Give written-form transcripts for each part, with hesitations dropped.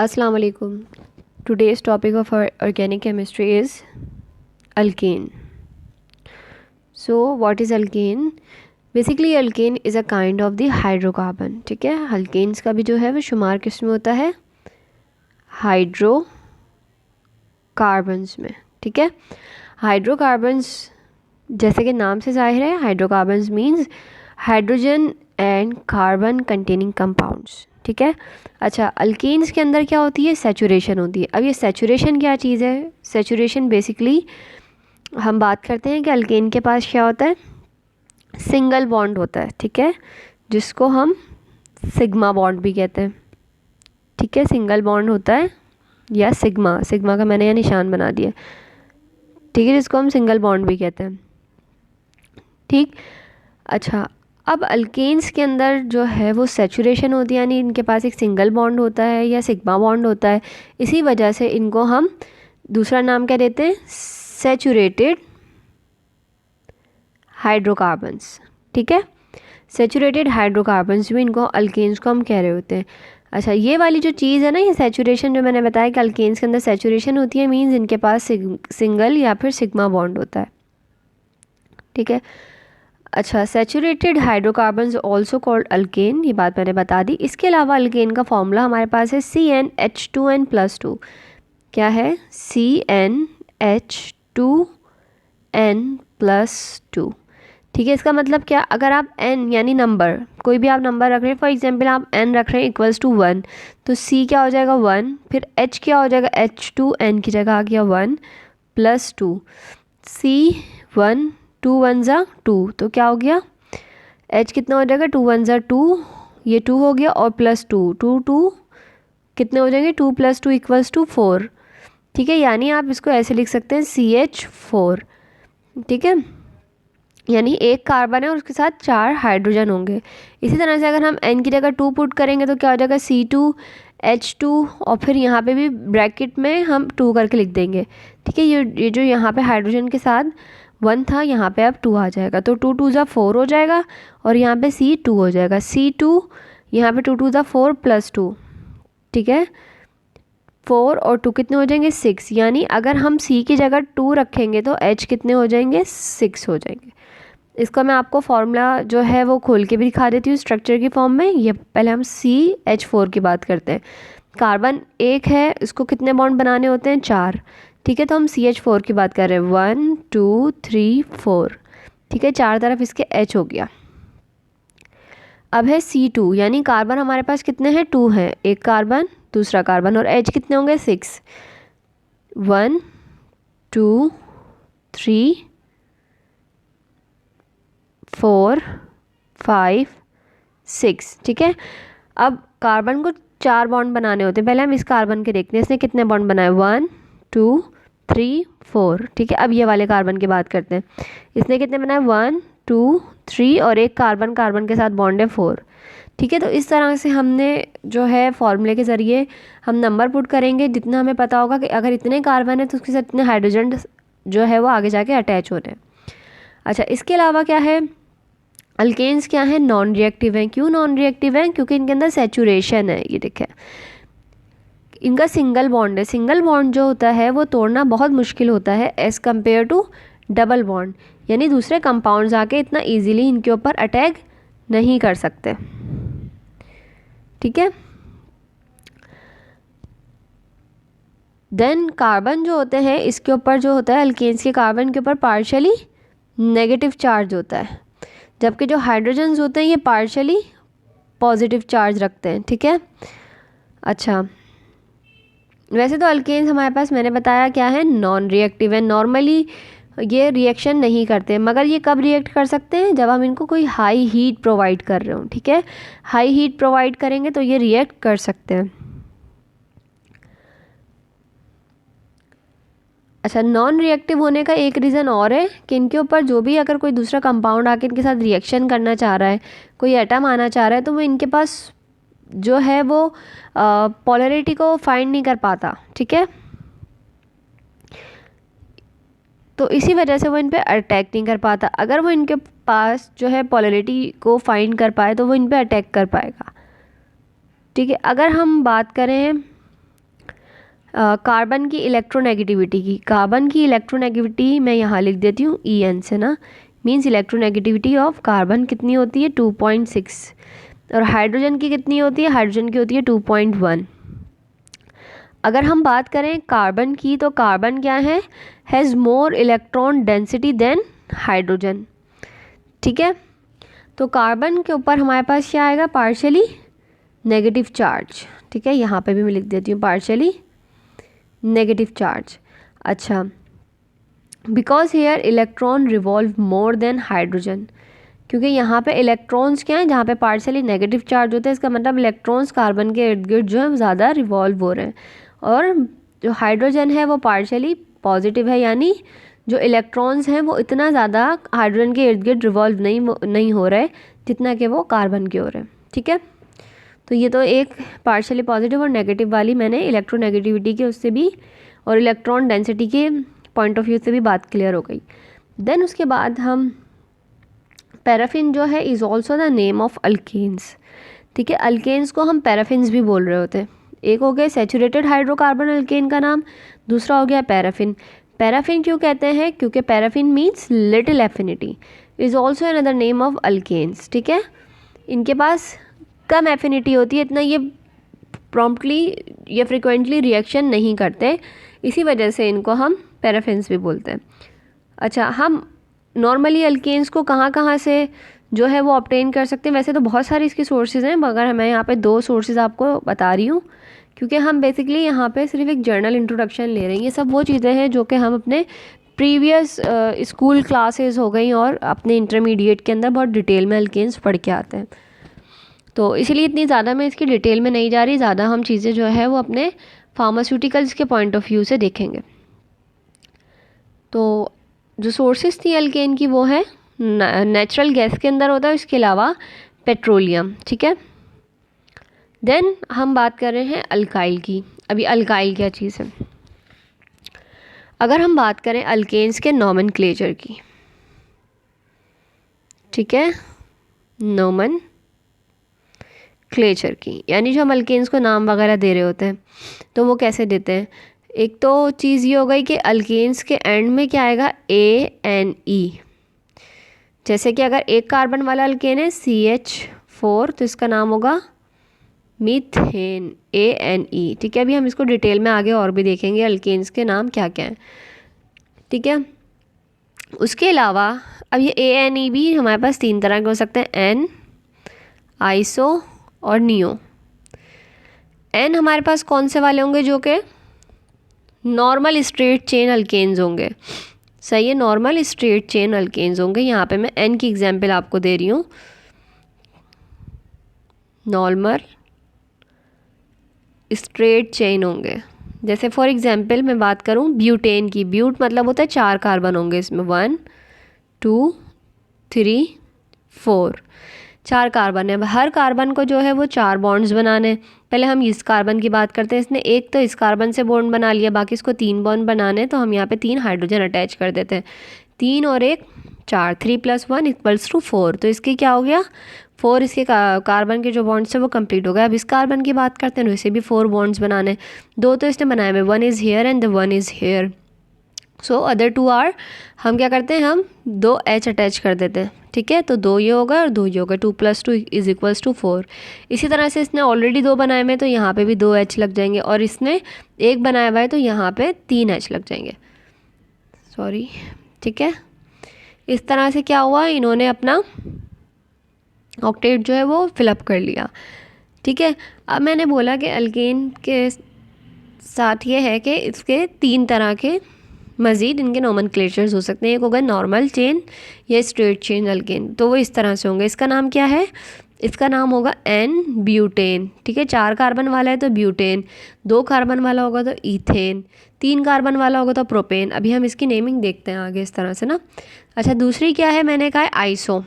Assalamu alaikum. Today's topic of our organic chemistry is alkane. So what is alkane? Basically alkane is a kind of the hydrocarbon. ठीक है, alkanes का भी जो है वो शुमार किस में होता है? हाइड्रोकार्बन्स में. ठीक है, हाइड्रोकार्बन्स जैसे कि नाम से जाहिर है, hydrocarbons means hydrogen and carbon containing compounds. ठीक है. अच्छा, अल्केन्स के अंदर क्या होती है? सैचुरेशन होती है. अब ये सैचुरेशन क्या चीज़ है? सैचुरेशन बेसिकली हम बात करते हैं कि अल्केन के पास क्या होता है? सिंगल बॉन्ड होता है. ठीक है, जिसको हम सिग्मा बॉन्ड भी कहते हैं. ठीक है, सिंगल बॉन्ड होता है या सिग्मा, सिग्मा का मैंने यहाँ निशान बना दिया. ठीक है, जिसको हम सिंगल बॉन्ड भी कहते हैं. ठीक. अच्छा, अब अल्केन्स के अंदर जो है वो सैचुरेशन होती है, यानी इनके पास एक सिंगल बॉन्ड होता है या सिग्मा बॉन्ड होता है. इसी वजह से इनको हम दूसरा नाम क्या देते हैं? Saturated hydrocarbons. ठीक है, सैचुरेटेड हाइड्रोकार्बन्स भी इनको अल्केन्स को हम कह रहे होते हैं. अच्छा, ये वाली जो चीज़ है ना, ये सैचुरेशन जो मैंने बताया कि अल्केन्स के अंदर सैचुरेशन होती है, मीन्स इनके पास सिंगल या फिर सिग्मा बॉन्ड होता है. ठीक है. अच्छा, saturated hydrocarbons also called alkane, ये बात मैंने बता दी. इसके अलावा अल्केन का फॉर्मूला हमारे पास है CnH2n+2. क्या है? CnH2n+2. ठीक है, इसका मतलब क्या? अगर आप n यानी नंबर, कोई भी आप नंबर रख रहे हैं, फॉर एग्जांपल आप n रख रहे हैं =1, तो C क्या हो जाएगा? 1. फिर H क्या हो जाएगा? H2n की जगह आ गया 1 + 2. C1 2 1 ज़ा 2, तो क्या हो गया? H कितना हो जाएगा? 2 1 ज़ा 2, ये 2 हो गया, और +2 2 2 कितने हो जाएंगे? 2 + 2 = 4. ठीक है, यानी आप इसको ऐसे लिख सकते हैं CH4. ठीक है, यानी एक कार्बन है और उसके साथ 4 हाइड्रोजन होंगे. इसी तरह से अगर हम n की जगह 2 पुट करेंगे तो क्या हो जाएगा? C2H2, और फिर यहाँ पे भी ब्रैकेट में हम 2 करके लिख देंगे. ठीक है, ये जो यहाँ पे हाइड्रोजन के साथ 1 था, यहाँ पे अब 2 आ जाएगा, तो 2 2 ज़ा 4 हो जाएगा, और यहाँ पे C2 हो जाएगा. C2 यहाँ पे 2 2 ज़ा 4 + 2. ठीक है, 4 और 2 कितने हो जाएंगे? 6. यानी अगर हम C की जगह 2 रखेंगे तो H कितने हो जाएंगे? 6 हो जाएंगे. इसका मैं आपको फॉर्मूला जो है वो खोल के भी दिखा देती हूँ स्ट्रक्चर की फॉर्म में. ये पहले हम CH4 की बात करते हैं. कार्बन एक है, इसको कितने बॉन्ड बनाने होते हैं? 4. ठीक है, तो हम CH4 की बात कर रहे हैं. 1 2 3 4. ठीक है, 4 तरफ इसके H हो गया. अब है C2, यानी कार्बन हमारे पास कितने हैं? 2 हैं. एक कार्बन, दूसरा कार्बन, और H कितने होंगे? 6. 1 2 3 4 5 6. ठीक है, अब कार्बन को 4 बॉन्ड बनाने होते हैं. पहले हम इस कार्बन के देखते हैं, इसने कितने बॉन्ड बनाए? 1 2 3 4. ठीक है, अब ये वाले कार्बन की बात करते हैं. इसने कितने बनाए? 1 2 3, और एक कार्बन, कार्बन के साथ बॉन्ड है 4. ठीक है, तो इस तरह से हमने जो है फॉर्मूले के ज़रिए हम नंबर पुट करेंगे, जितना हमें पता होगा कि अगर इतने कार्बन है तो उसके साथ इतने हाइड्रोजन जो है वो आगे जाके अटैच हो रहे हैं. अच्छा, इसके अलावा क्या है? अल्केन्स क्या है? नॉन रिएक्टिव हैं. क्यों नॉन रिएक्टिव हैं? क्योंकि इनके अंदर सैचुरेशन है. ये देखें, इनका सिंगल बॉन्ड है. सिंगल बॉन्ड जो होता है वो तोड़ना बहुत मुश्किल होता है as compare to double bond, यानी दूसरे कंपाउंड्स आके इतना इजीली इनके ऊपर अटैक नहीं कर सकते. ठीक है, देन कार्बन जो होते हैं इसके ऊपर जो होता है, अल्केन्स के कार्बन के ऊपर पार्शियली नेगेटिव चार्ज होता है, जबकि जो हाइड्रोजन्स होते हैं ये पार्शियली पॉजिटिव चार्ज रखते हैं. ठीक है. अच्छा, वैसे तो अल्केन्स हमारे पास मैंने बताया क्या है? नॉन रिएक्टिव है. नॉर्मली ये रिएक्शन नहीं करते, मगर ये कब रिएक्ट कर सकते हैं? जब हम इनको कोई हाई हीट प्रोवाइड कर रहे हो. ठीक है, हाई हीट प्रोवाइड करेंगे तो ये रिएक्ट कर सकते हैं. अच्छा, नॉन रिएक्टिव होने का एक रीज़न और है कि इनके ऊपर जो भी अगर कोई दूसरा कंपाउंड आके इनके साथ रिएक्शन करना चाह रहा है, कोई एटम आना चाह रहा है, तो वो इनके पास जो है वो पोलैरिटी को फाइंड नहीं कर पाता. ठीक है, तो इसी वजह से वो इन पे अटैक नहीं कर पाता. अगर वो इनके पास जो है पोलैरिटी को फाइंड कर पाए तो वो इन पे अटैक कर पाएगा. ठीक है, अगर हम बात करें कार्बन की इलेक्ट्रोनेगेटिविटी की, कार्बन की इलेक्ट्रोनेगेटिविटी मैं यहाँ लिख देती हूँ EN से ना, मीन्स इलेक्ट्रोनेगेटिविटी ऑफ कार्बन कितनी होती है 2.6, और हाइड्रोजन की कितनी होती है, हाइड्रोजन की होती है 2.1। अगर हम बात करें कार्बन की, तो कार्बन क्या है, has more electron density than hydrogen. ठीक है, तो कार्बन के ऊपर हमारे पास क्या आएगा, पार्शियली नेगेटिव चार्ज। ठीक है, यहाँ पे भी मैं लिख देती हूँ पार्शियली नेगेटिव चार्ज। अच्छा, because here electron revolve more than hydrogen, क्योंकि यहाँ पे इलेक्ट्रॉन्स क्या हैं, जहाँ पे पार्शियली नेगेटिव चार्ज होता है, इसका मतलब इलेक्ट्रॉन्स कार्बन के इर्द गिर्द जो है ज़्यादा रिवॉल्व हो रहे हैं, और जो हाइड्रोजन है वो पार्शियली पॉजिटिव है, यानी जो इलेक्ट्रॉन्स हैं वो इतना ज़्यादा हाइड्रोजन के इर्द गिर्द रिवॉल्व नहीं हो रहे जितना कि वो कार्बन के हो रहे हैं। ठीक है, तो ये तो एक पार्शियली पॉजिटिव और नेगेटिव वाली मैंने इलेक्ट्रोनेगेटिविटी के उससे भी और इलेक्ट्रॉन डेंसिटी के पॉइंट ऑफ व्यू से भी बात क्लियर हो गई। देन उसके बाद हम पैराफिन जो है is also the name of alkanes. ठीक है, अल्केन्स को हम पैराफिन्स भी बोल रहे होते हैं। एक हो गया सैचुरेटेड हाइड्रोकार्बन अल्केन का नाम, दूसरा हो गया पैराफिन। पैराफिन क्यों कहते हैं, क्योंकि paraffin means little affinity, is also another name of alkanes. ठीक है, इनके पास कम एफिनिटी होती है, इतना ये प्रॉम्प्टली या फ्रिक्वेंटली रिएक्शन नहीं करते, इसी वजह से इनको हम पैराफिन्स भी बोलते हैं। अच्छा, हम नॉर्मली अल्केन्स को कहाँ कहाँ से जो है वो ऑब्टेन कर सकते हैं, वैसे तो बहुत सारी इसकी सोर्सेज हैं, मगर मैं यहाँ पे 2 सोर्सेज आपको बता रही हूँ, क्योंकि हम बेसिकली यहाँ पे सिर्फ एक जर्नल इंट्रोडक्शन ले रहे हैं। ये सब वो चीज़ें हैं जो कि हम अपने प्रीवियस स्कूल क्लासेस हो गई और अपने इंटरमीडिएट के अंदर बहुत डिटेल में अल्केन्स पढ़ के आते हैं, तो इसीलिए इतनी ज़्यादा मैं इसकी डिटेल में नहीं जा रही, ज़्यादा हम चीज़ें जो है वो अपने फार्मास्यूटिकल्स के पॉइंट ऑफ व्यू से देखेंगे। तो जो सोर्सेज थी अल्केन की वो है नेचुरल गैस के अंदर होता है, इसके अलावा पेट्रोलियम। ठीक है, देन हम बात कर रहे हैं अल्काइल की। अभी अल्काइल क्या चीज़ है, अगर हम बात करें अल्केन्स के नोमेनक्लेचर की, ठीक है, नोमेनक्लेचर की, यानी जो हम अल्केन्स को नाम वगैरह दे रहे होते हैं तो वो कैसे देते हैं। एक तो चीज़ ये हो गई कि अल्केन्स के एंड में क्या आएगा, ANE। जैसे कि अगर एक कार्बन वाला अल्केन है CH4 तो इसका नाम होगा मीथेन, ANE। ठीक है, अभी हम इसको डिटेल में आगे और भी देखेंगे अल्केन्स के नाम क्या क्या हैं। ठीक है, उसके अलावा अब ये ANE भी हमारे पास 3 तरह के हो सकते हैं, N, आइसो और नियो। N हमारे पास कौन से वाले होंगे, जो कि नॉर्मल स्ट्रेट चेन अल्केन्स होंगे। सही है, नॉर्मल स्ट्रेट चेन अल्केन्स होंगे। यहाँ पे मैं N की एग्जांपल आपको दे रही हूँ, नॉर्मल स्ट्रेट चेन होंगे। जैसे फॉर एग्जांपल मैं बात करूँ ब्यूटेन की, ब्यूट मतलब होता है 4 कार्बन होंगे इसमें, 1 2 3 4, 4 कार्बन है। हर कार्बन को जो है वो 4 बॉन्ड्स बनाने। पहले हम इस कार्बन की बात करते हैं, इसने एक तो इस कार्बन से बॉन्ड बना लिया, बाकी इसको 3 बॉन्ड बनाने, तो हम यहाँ पे 3 हाइड्रोजन अटैच कर देते हैं, 3 और 1 4, 3 + 1 = 4। तो इसके क्या हो गया, 4 इसके कार्बन के जो बॉन्ड्स है वो कंप्लीट हो गया। अब इस कार्बन की बात करते हैं तो इसे भी 4 बॉन्ड्स बनाने, 2 तो इसने बनाए हुए, 1 is here and the 1 is here, so other 2 are, हम क्या करते हैं, हम 2 H अटैच कर देते हैं। ठीक है, तो 2 ये होगा और 2 ये होगा, 2 + 2 = 4। इसी तरह से इसने ऑलरेडी 2 बनाए हुए तो यहाँ पे भी 2 H लग जाएंगे, और इसने 1 बनाया हुआ है तो यहाँ पे 3 H लग जाएंगे, सॉरी। ठीक है, इस तरह से क्या हुआ, इन्होंने अपना ऑक्टेट जो है वो फिलअप कर लिया। ठीक है, अब मैंने बोला कि अल्केन के साथ ये है कि इसके 3 तरह के मज़ीद इनके नोमेनक्लेचर्स हो सकते हैं। एक होगा नॉर्मल चेन या स्ट्रेट चेन अल्केन, तो वो इस तरह से होंगे। इसका नाम क्या है, इसका नाम होगा N ब्यूटेन। ठीक है, 4 कार्बन वाला है तो ब्यूटेन, 2 कार्बन वाला होगा तो ईथेन, 3 कार्बन वाला होगा तो प्रोपेन। अभी हम इसकी नेमिंग देखते हैं आगे इस तरह से ना। अच्छा, दूसरी क्या है, मैंने कहा है आइसो।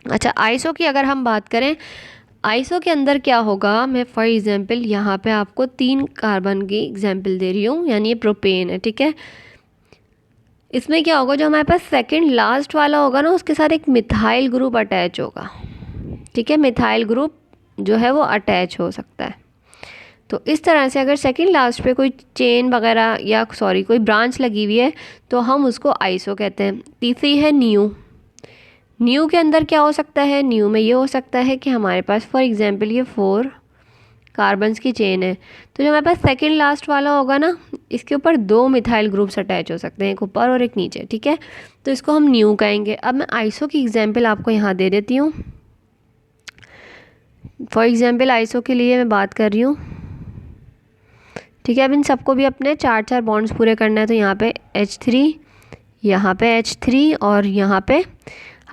अच्छा, आइसो की अगर हम बात करें, आइसो के अंदर क्या होगा, मैं फॉर एग्जांपल यहाँ पे आपको 3 कार्बन की एग्जांपल दे रही हूँ, यानी ये प्रोपेन है। ठीक है, इसमें क्या होगा, जो हमारे पास सेकंड लास्ट वाला होगा ना, उसके साथ एक मिथाइल ग्रुप अटैच होगा। ठीक है, मिथाइल ग्रुप जो है वो अटैच हो सकता है। तो इस तरह से अगर सेकंड लास्ट पे कोई चेन वगैरह या सॉरी कोई ब्रांच लगी हुई है तो हम उसको आइसो कहते हैं। तीसरी है न्यू। न्यू के अंदर क्या हो सकता है, न्यू में ये हो सकता है कि हमारे पास फॉर एग्जांपल ये 4 कार्बन्स की चेन है, तो जो हमारे पास सेकंड लास्ट वाला होगा ना, इसके ऊपर 2 मिथाइल ग्रुप्स अटैच हो सकते हैं, एक ऊपर और एक नीचे, ठीक है। तो इसको हम न्यू कहेंगे। अब मैं आइसो की एग्जांपल आपको यहाँ दे देती हूँ। फॉर एग्जांपल आइसो के लिए मैं बात कर रही हूँ, ठीक है। अब इन सबको भी अपने 4-4 बॉन्ड्स पूरे करना है, तो यहाँ पे H3, यहाँ पे H3 और यहाँ पे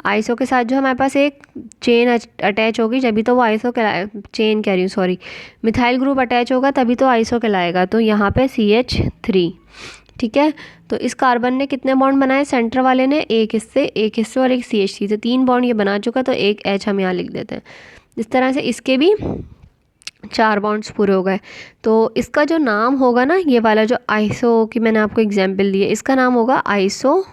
आइसो के साथ जो हमारे पास एक चेन अटैच होगी जभी तो वो आइसो कहलाए, चेन कह रही हूँ सॉरी, मिथाइल ग्रुप अटैच होगा तभी तो आइसो कहलाएगा। तो यहाँ पे CH3, ठीक है। तो इस कार्बन ने कितने बॉन्ड बनाए, सेंटर वाले ने एक हिस्से और एक CH3 से 3 बॉन्ड ये बना चुका, तो एक H हम यहाँ लिख देते हैं। इस तरह से इसके भी 4 बॉन्ड्स पूरे हो गए। तो इसका जो नाम होगा ना, ये वाला जो आइसो की मैंने आपको एग्जाम्पल दी है, इसका नाम होगा आइसो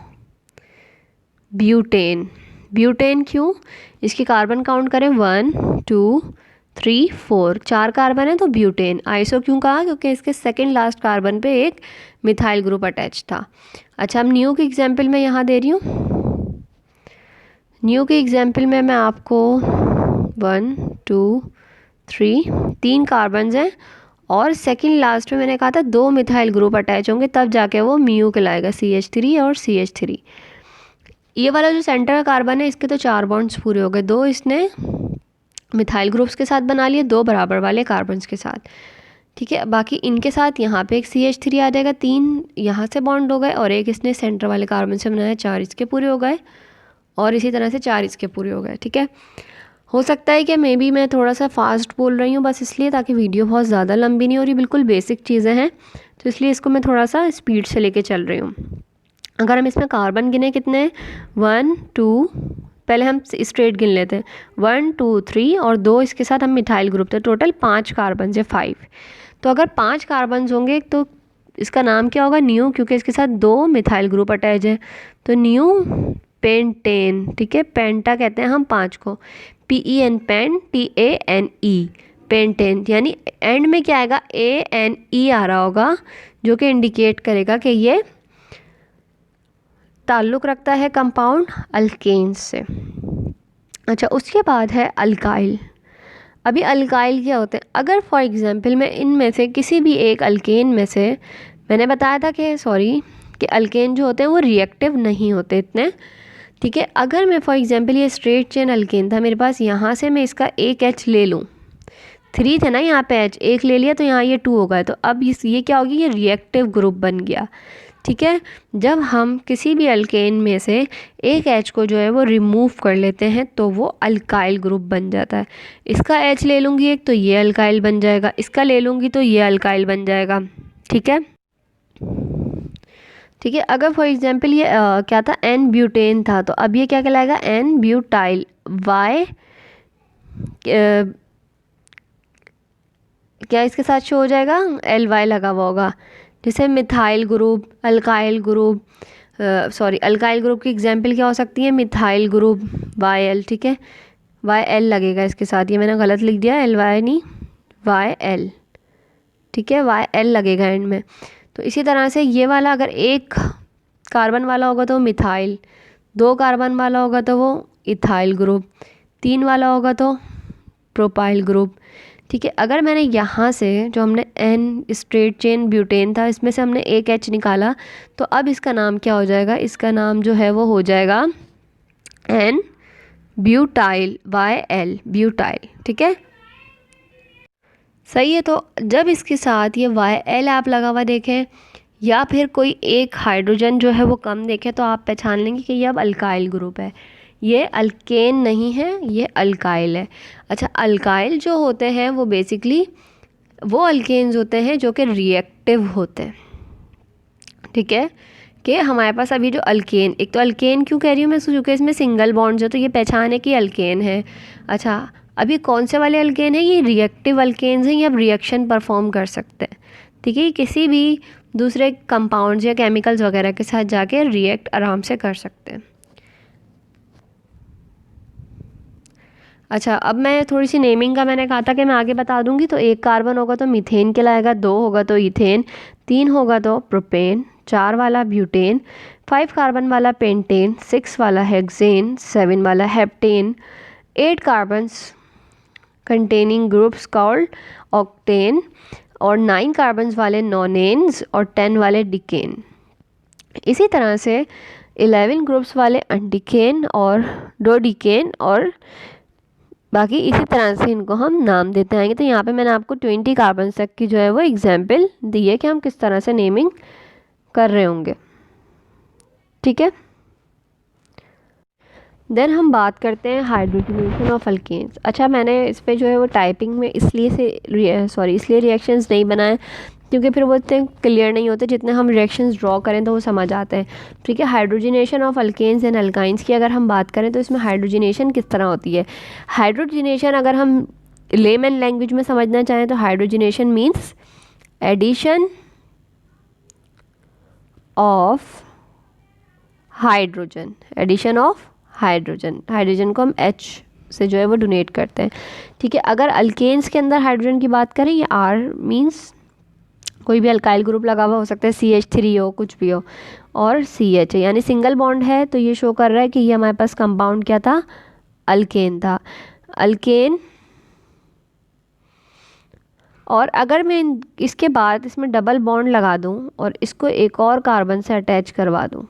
ब्यूटेन। ब्यूटेन क्यों, इसकी कार्बन काउंट करें 1 2 3 4, 4 कार्बन है तो ब्यूटेन। आइसो क्यों कहा, क्योंकि इसके सेकंड लास्ट कार्बन पे एक मिथाइल ग्रुप अटैच था। अच्छा, अब न्यू की एग्जाम्पल मैं यहाँ दे रही हूँ। न्यू की एग्जाम्पल में मैं आपको 1 2 3 कार्बन्स हैं और सेकंड लास्ट में मैंने कहा था 2 मिथाइल ग्रुप अटैच होंगे, तब जाके वो म्यू कहलाएगा, CH3 और CH3। ये वाला जो सेंटर का कार्बन है इसके तो 4 बॉन्ड्स पूरे हो गए, 2 इसने मिथाइल ग्रुप्स के साथ बना लिए, 2 बराबर वाले कार्बन्स के साथ, ठीक है। बाकी इनके साथ यहाँ पे एक CH3 आ जाएगा, 3 यहाँ से बॉन्ड हो गए और एक इसने सेंटर वाले कार्बन से बनाया, 4 इसके पूरे हो गए और इसी तरह से 4 इसके पूरे हो गए, ठीक है। हो सकता है कि मे बी मैं थोड़ा सा फास्ट बोल रही हूँ बस इसलिए, ताकि वीडियो बहुत ज़्यादा लंबी नहीं हो रही, बिल्कुल बेसिक चीज़ें हैं, तो इसलिए इसको मैं थोड़ा सा स्पीड से लेके चल रही हूँ। अगर हम इसमें कार्बन गिने कितने, 1 2, पहले हम स्ट्रेट गिन लेते हैं, 1 2 3 और 2 इसके साथ हम मिथाइल ग्रुप, तो टोटल 5 कार्बन है, 5। तो अगर 5 कार्बन होंगे तो इसका नाम क्या होगा, न्यू, क्योंकि इसके साथ 2 मिथाइल ग्रुप अटैच है, तो न्यू पेंटेन, ठीक है। पेंटा कहते हैं हम 5 को, PEN पेन, TANE पेंटेन, यानी एंड में क्या आएगा, ANE आ रहा होगा, जो कि इंडिकेट करेगा कि ये ताल्लुक़ रखता है कंपाउंड अल्केन्स से। अच्छा, उसके बाद है अल्काइल। अभी अल्काइल क्या होते हैं, अगर फॉर एग्जांपल मैं इनमें से किसी भी एक अल्केन में से, मैंने बताया था कि अल्केन जो होते हैं वो रिएक्टिव नहीं होते इतने, ठीक है। अगर मैं फॉर एग्जांपल ये स्ट्रेट चेन अल्केन था मेरे पास, यहाँ से मैं इसका एक H ले लूँ, 3 थे ना यहाँ पे H, एक ले लिया तो यहाँ ये 2 हो गए, तो अब ये क्या होगी, ये रिएक्टिव ग्रुप बन गया, ठीक है। जब हम किसी भी अल्केन में से एक H को जो है वो रिमूव कर लेते हैं तो वो अल्काइल ग्रुप बन जाता है। इसका H ले लूँगी एक तो ये अल्काइल बन जाएगा, इसका ले लूँगी तो ये अल्काइल बन जाएगा, ठीक है, ठीक है। अगर फॉर एग्जांपल ये क्या था, N ब्यूटेन था, तो अब ये क्या कहलाएगा, N ब्यूटाइल। Y क्या इसके साथ शो हो जाएगा, LY लगा हुआ होगा, जैसे methyl group, alkyl group, sorry alkyl group की एग्जांपल क्या हो सकती है, मिथाइल ग्रुप YL, ठीक है, YL लगेगा इसके साथ, ये मैंने गलत लिख दिया, LY नहीं YL, ठीक है, YL लगेगा एंड में। तो इसी तरह से ये वाला अगर एक कार्बन वाला होगा तो मिथाइल, 2 कार्बन वाला होगा तो वो इथाइल ग्रुप, 3 वाला होगा तो प्रोपाइल ग्रुप, ठीक है। अगर मैंने यहाँ से जो हमने N स्ट्रेट चेन ब्यूटेन था इसमें से हमने एक H निकाला, तो अब इसका नाम क्या हो जाएगा, इसका नाम जो है वो हो जाएगा N ब्यूटाइल, YL ब्यूटाइल, ठीक है, सही है। तो जब इसके साथ ये YL आप लगा हुआ देखें या फिर कोई एक हाइड्रोजन जो है वो कम देखें, तो आप पहचान लेंगे कि ये अब अल्काइल ग्रुप है, ये अल्केन नहीं है, ये अल्काइल है। अच्छा, अल्काइल जो होते हैं वो बेसिकली वो अल्केन्स होते हैं जो कि रिएक्टिव होते हैं, ठीक है। कि हमारे पास अभी जो अल्केन, एक तो अल्केन क्यों कह रही हूँ मैं, क्योंकि इसमें सिंगल बॉन्ड्स है तो ये पहचान है कि अल्केन है। अच्छा, अभी कौन से वाले अल्केन है, ये रिएक्टिव अल्केन्स हैं, ये अब रिएक्शन परफॉर्म कर सकते हैं, ठीक है, किसी भी दूसरे कंपाउंड्स या केमिकल्स वगैरह के साथ जाके रिएक्ट आराम से कर सकते हैं। अच्छा, अब मैं थोड़ी सी नेमिंग का मैंने कहा था कि मैं आगे बता दूंगी। तो 1 कार्बन होगा तो मीथेन कहलाएगा, 2 होगा तो इथेन, 3 होगा तो प्रोपेन, 4 वाला ब्यूटेन, 5 कार्बन वाला पेंटेन, 6 वाला हेक्सेन, 7 वाला heptane, 8 carbons containing groups called octane, और 9 कार्बन्स वाले नॉनेन्स, और 10 वाले डिकेन। इसी तरह से 11 ग्रुप्स वाले एंडिकेन और डोडिकेन, और बाकी इसी तरह से इनको हम नाम देते आएंगे। तो यहाँ पे मैंने आपको 20 कार्बन तक की जो है वो एग्जाम्पल दी है कि हम किस तरह से नेमिंग कर रहे होंगे। ठीक है, देन हम बात करते हैं हाइड्रोजनेशन ऑफ अल्केन्स। अच्छा, मैंने इस पे जो है वो टाइपिंग में इसलिए रिएक्शंस नहीं बनाए क्योंकि फिर वो इतने क्लियर नहीं होते, जितने हम रिएक्शंस ड्रॉ करें तो वो समझ आते हैं। ठीक है, hydrogenation of alkanes and alkynes की अगर हम बात करें तो इसमें हाइड्रोजनेशन किस तरह होती है। हाइड्रोजनेशन अगर हम लेमन लैंग्वेज में समझना चाहें तो hydrogenation means addition of hydrogen, addition of hydrogen को हम H से जो है वो डोनेट करते हैं। ठीक है, अगर अल्केन्स के अंदर हाइड्रोजन की बात करें, ये R मीन्स कोई भी अल्काइल ग्रुप लगा हुआ हो सकता है, CH3 हो, कुछ भी हो, और CH है यानी सिंगल बॉन्ड है, तो ये शो कर रहा है कि ये हमारे पास कंपाउंड क्या था, अल्केन था, अल्केन। और अगर मैं इसके बाद इसमें डबल बॉन्ड लगा दूं और इसको एक और कार्बन से अटैच करवा दूं,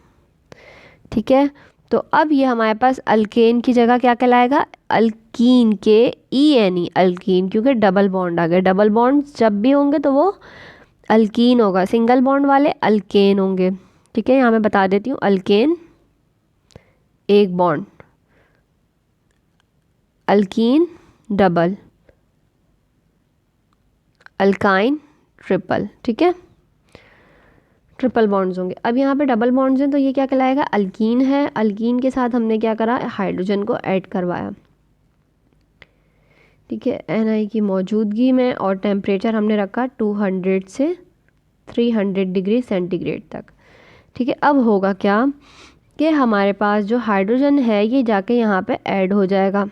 ठीक है, तो अब ये हमारे पास अल्केन की जगह क्या कहलाएगा, अल्कीन के ENE, अल्कीन, क्योंकि डबल बॉन्ड आ गए। डबल बॉन्ड जब भी होंगे तो वो अल्कीन होगा, सिंगल बॉन्ड वाले अल्केन होंगे। ठीक है, यहाँ मैं बता देती हूँ, अल्केन एक bond, alkyne double, alkyne triple. ठीक है, ट्रिपल बॉन्ड्स होंगे। अब यहाँ पे डबल बॉन्ड्स हैं तो ये क्या कहलाएगा, अल्कीन है। अल्कीन के साथ हमने क्या करा, हाइड्रोजन को ऐड करवाया। ठीक है, NI की मौजूदगी में, और टेम्परेचर हमने रखा 200 से 300 डिग्री सेंटीग्रेड तक। ठीक है, अब होगा क्या कि हमारे पास जो हाइड्रोजन है ये जाके यहाँ पे ऐड हो जाएगा।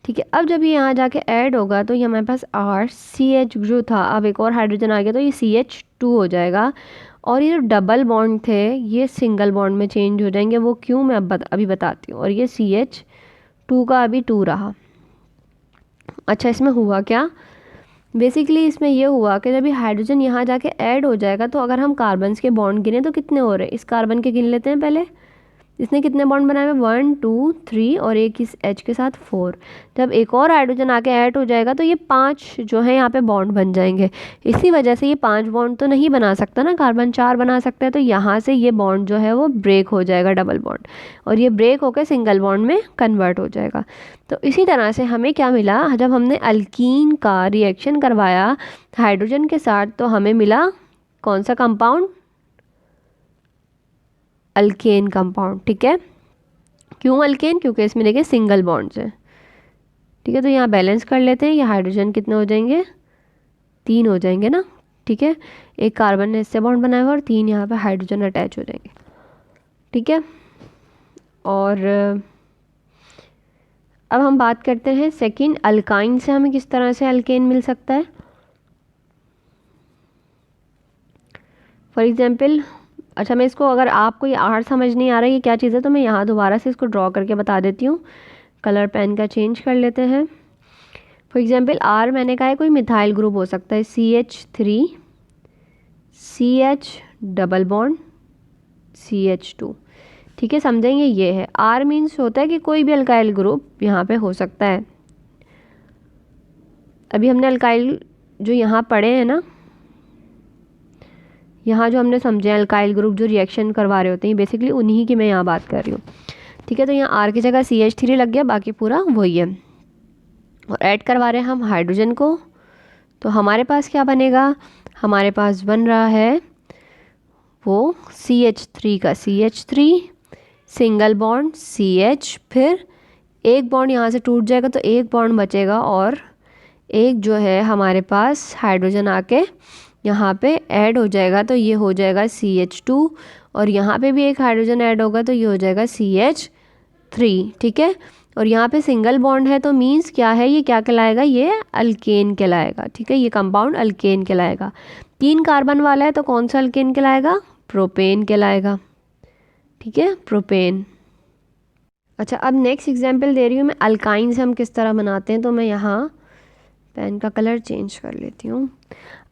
ठीक है, अब जब ये यहाँ जाके ऐड होगा तो ये हमारे पास RCH जो था, अब एक और हाइड्रोजन आ गया तो ये CH2 हो जाएगा, और ये जो डबल बॉन्ड थे ये सिंगल बॉन्ड में चेंज हो जाएंगे। वो क्यों, मैं अभी बताती हूँ। और ये CH2 का अभी 2 रहा। अच्छा, इसमें हुआ क्या, बेसिकली इसमें ये हुआ कि जब ये हाइड्रोजन यहाँ जाके ऐड हो जाएगा तो अगर हम कार्बन्स के बॉन्ड गिने तो कितने हो रहे हैं, इस कार्बन के गिन लेते हैं पहले। इसने कितने बॉन्ड बनाए हुए, 1 2 3 और एक इस H के साथ 4। जब एक और हाइड्रोजन आके ऐड हो जाएगा तो ये 5 जो है यहाँ पे बॉन्ड बन जाएंगे। इसी वजह से ये 5 बॉन्ड तो नहीं बना सकता ना, कार्बन 4 बना सकता है, तो यहाँ से ये बॉन्ड जो है वो ब्रेक हो जाएगा, डबल बॉन्ड, और ये ब्रेक होकर सिंगल बॉन्ड में कन्वर्ट हो जाएगा। तो इसी तरह से हमें क्या मिला, जब हमने अल्कीन का रिएक्शन करवाया हाइड्रोजन के साथ तो हमें मिला कौन सा कंपाउंड, अल्केन कंपाउंड। ठीक है, क्यों अल्केन, क्योंकि इसमें देखिए सिंगल बॉन्ड्स हैं। ठीक है, तो यहाँ बैलेंस कर लेते हैं, ये हाइड्रोजन कितने हो जाएंगे, 3 हो जाएंगे ना। ठीक है, एक कार्बन ने इससे बॉन्ड बनाया हुआ और 3 यहाँ पे हाइड्रोजन अटैच हो जाएंगे। ठीक है, और अब हम बात करते हैं सेकेंड, अल्काइन से हमें किस तरह से अल्केन मिल सकता है। फॉर एग्जाम्पल, अच्छा मैं इसको, अगर आपको ये R समझ नहीं आ रहा है ये क्या चीज़ है, तो मैं यहाँ दोबारा से इसको ड्रॉ करके बता देती हूँ। कलर पेन का चेंज कर लेते हैं। फॉर एग्जाम्पल R मैंने कहा है कोई मिथाइल ग्रुप हो सकता है, CH3 CH double bond CH2। ठीक है, समझेंगे, ये है R मीन्स होता है कि कोई भी अल्काइल ग्रुप यहाँ पे हो सकता है। अभी हमने अल्काइल जो यहाँ पढ़े हैं ना, यहाँ जो हमने समझे अल्काइल ग्रुप जो रिएक्शन करवा रहे होते हैं, बेसिकली उन्हीं की मैं यहाँ बात कर रही हूँ। ठीक है, तो यहाँ R की जगह CH3 लग गया, बाकी पूरा वही है, और ऐड करवा रहे हैं हम हाइड्रोजन को। तो हमारे पास क्या बनेगा, हमारे पास बन रहा है वो CH3 का CH3 सिंगल बॉन्ड CH, फिर एक बॉन्ड यहाँ से टूट जाएगा तो एक बॉन्ड बचेगा, और एक जो है हमारे पास हाइड्रोजन आके यहाँ पे ऐड हो जाएगा, तो ये हो जाएगा CH2, और यहाँ पे भी एक हाइड्रोजन ऐड होगा तो ये हो जाएगा CH3। ठीक है, और यहाँ पे सिंगल बॉन्ड है तो मीन्स क्या है, ये क्या कहलाएगा, ये अल्केन कहलाएगा। ठीक है, ये कंपाउंड अल्केन कहलाएगा। 3 कार्बन वाला है तो कौन सा अल्केन कहलाएगा, प्रोपेन कहलाएगा। ठीक है, प्रोपेन। अच्छा, अब नेक्स्ट एग्जांपल दे रही हूँ मैं, अल्काइन से हम किस तरह बनाते हैं। तो मैं यहाँ पेन का कलर चेंज कर लेती हूँ।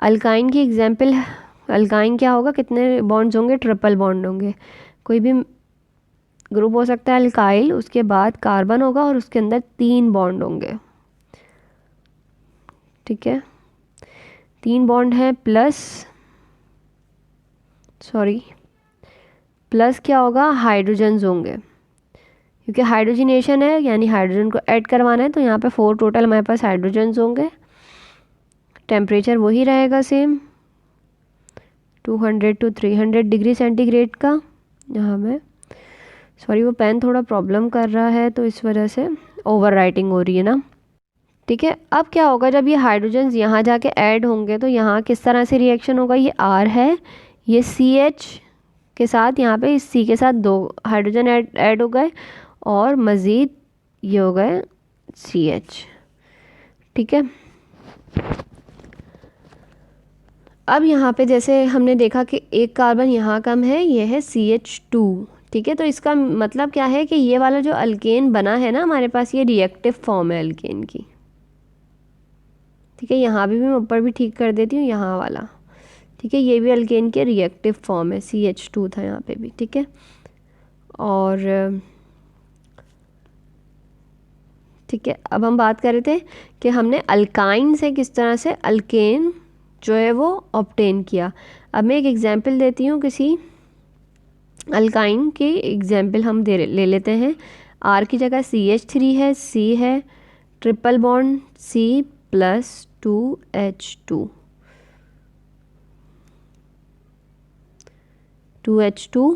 अल्काइन की एग्जांपल, अल्काइन क्या होगा, कितने बॉन्ड्स होंगे, ट्रिपल बॉन्ड होंगे। कोई भी ग्रुप हो सकता है अल्काइल, उसके बाद कार्बन होगा और उसके अंदर 3 बॉन्ड होंगे। ठीक है, 3 बॉन्ड है प्लस क्या होगा, हाइड्रोजन्स होंगे, क्योंकि हाइड्रोजनेशन है यानी हाइड्रोजन को ऐड करवाना है। तो यहाँ पे 4 टोटल हमारे पास हाइड्रोजन्स होंगे। टेम्परेचर वही रहेगा सेम, 200 to 300 डिग्री सेंटीग्रेड का। यहाँ में सॉरी वो पेन थोड़ा प्रॉब्लम कर रहा है तो इस वजह से ओवर राइटिंग हो रही है ना। ठीक है, अब क्या होगा, जब ये हाइड्रोजन्स यहाँ जाके ऐड होंगे तो यहाँ किस तरह से रिएक्शन होगा, ये R है, ये CH के साथ, यहाँ पे इस C के साथ 2 हाइड्रोजन ऐड हो गए और मज़ीद ये हो गए CH। ठीक है, अब यहाँ पे जैसे हमने देखा कि एक कार्बन यहाँ कम है, ये है CH2। ठीक है, तो इसका मतलब क्या है कि ये वाला जो अल्केन बना है ना हमारे पास, ये रिएक्टिव फॉर्म है अल्केन की। ठीक है, यहाँ भी मैं ऊपर भी ठीक कर देती हूँ, यहाँ वाला। ठीक है, ये भी अल्केन के रिएक्टिव फॉर्म है, CH2 था यहाँ पे भी। ठीक है, और ठीक है, अब हम बात कर रहे थे कि हमने अल्काइन से किस तरह से अल्केन जो है वो ऑब्टेन किया। अब मैं एक एग्जांपल देती हूँ, किसी अल्काइन की एग्जांपल हम ले लेते हैं। R की जगह CH3 है, C है, triple bond C plus 2H2, 2H2।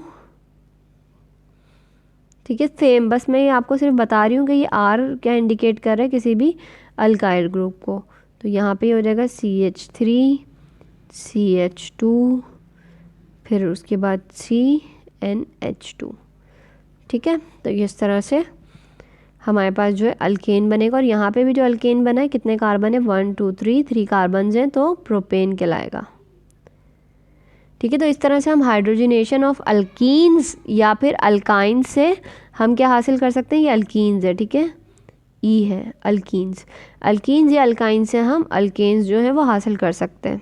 ठीक है, सेम, बस मैं ये आपको सिर्फ बता रही हूँ कि ये R क्या इंडिकेट कर रहा है, किसी भी अल्काइल ग्रुप को। तो यहाँ पे हो जाएगा CH3 CH2 फिर उसके बाद CnH2। ठीक है, तो इस तरह से हमारे पास जो है अल्केन बनेगा। और यहाँ पे भी जो अल्केन बना है, कितने कार्बन है, 1 2 3 कार्बन हैं, तो प्रोपेन कहलाएगा। ठीक है, तो इस तरह से हम हाइड्रोजनेशन ऑफ अल्कीन्स या फिर अल्काइन से हम क्या हासिल कर सकते हैं, ये अल्कीन्स है। ठीक है, ई है अल्कीन्स या अल्काइन से हम अल्केन्स जो है वो हासिल कर सकते हैं।